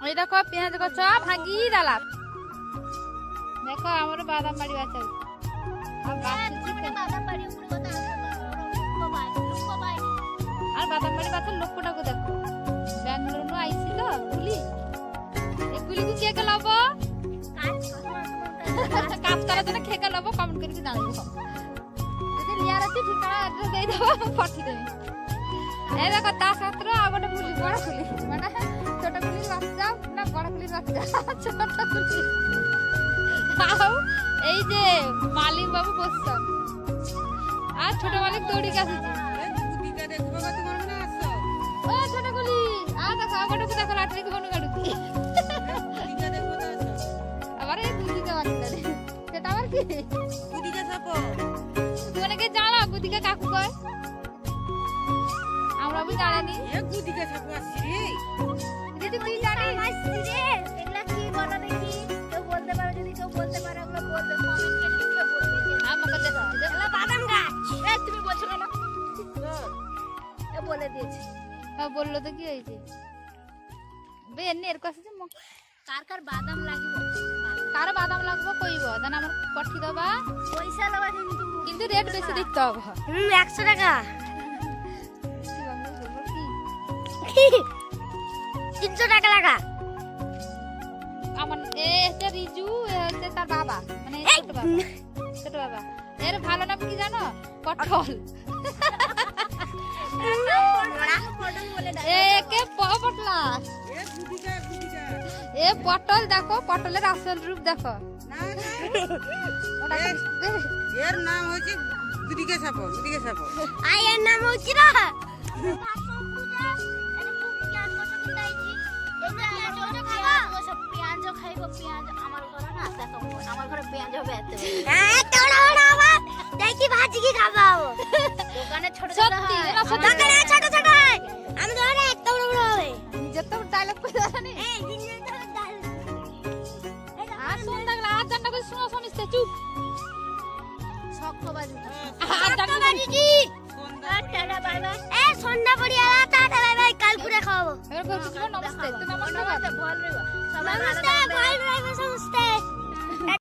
ওই দেখো পেঁয়াজ গছ ভাঙি দালা দেখো আমার বাদাম বাড়ি বাচ্চা আর বাদাম বাড়ি বাচ্চার লোকটাকে দেখো ব্যাঙ্গালোর আইসি তো গুলি এগুলিকে কে কে লব কাজ করার জন্য খেকে লব কমেন্ট করে জানাবো যদি লিয়ার আছে ঠিকানা অ্যাড্রেস দিয়ে দেবো পাঠিয়ে দেবে এই দেখো তা ছাত্র আর গোটে গুলি বড় গুলি মানে ছোট গুলির বাচ্চা না বড় গুলির বাচ্চা ছোট গুলি এই যে মালিক বাবু বসছেন আর ছোট মালিক দৌড়ি আসছে ও ছোট গুলি আর দেখো আগটুকু দেখো লাটরিকে বনু গাড়ুকি আবার এই দুদিকে বাচ্চা সেটা আবার কি গুদিকে সাপো তুমি নাকি জানো গুদিকে কাকু কয় আমরা भी জানি এ গুদিকে সাপো আসছে রে দিদি তুই জানিস আসছে রে এগুলা কি বলো দেখি কেউ বলতে পারো যদি কেউ বলতে পারো আমরা বলবে কমেন্টে লিখে বলবে আমাকে দেখো এগুলা বাদাম গাছ এ তুমি বলছো কেন এ বলে দিয়েছে বললো তো কি হয়েছে বে এর কাছে যে কার কার বাদাম লাগিব কার বাদাম লাগবে কইব জান আমার পঠি দেবা পয়সা লবা কিন্তু রেট বেশি দিতে হবে 100 টাকা 300 টাকা লাগা আমার এটা রিজু এটা তার বাবা মানে ছোট বাবা এর ভালো নাম কি জানো পটল একে পটলা এ পটল দেখো পটলের আসল রূপ দেখো এর নাম হচ্ছে গুদিকে সাপো আই এর নাম হচ্ছে না আমার ঘরে পেঁয়াজ হবে এত দেখি ভাজি কি খাবো দোকানে ছোট ছোট হয় দোকানে ছোট ছোট হয় আমি ধরে এত বড় বড় হবে যত ডায়লগ কই জানি এই দিনের তো ডায়লগ আর শুন লাগলা আর জান্না কই শুনো শুনিস চুপ ছক্কবাজি আর জান্না বাজি টাটা বাই বাই এ সন্ধ্যা পড়ি আলা টাটা বাই বাই কাল পুরে খাবো এবার কই নমস্তে তো নমস্তে ভালো রইবা সবাই নমস্তে ভালো রইবা নমস্তে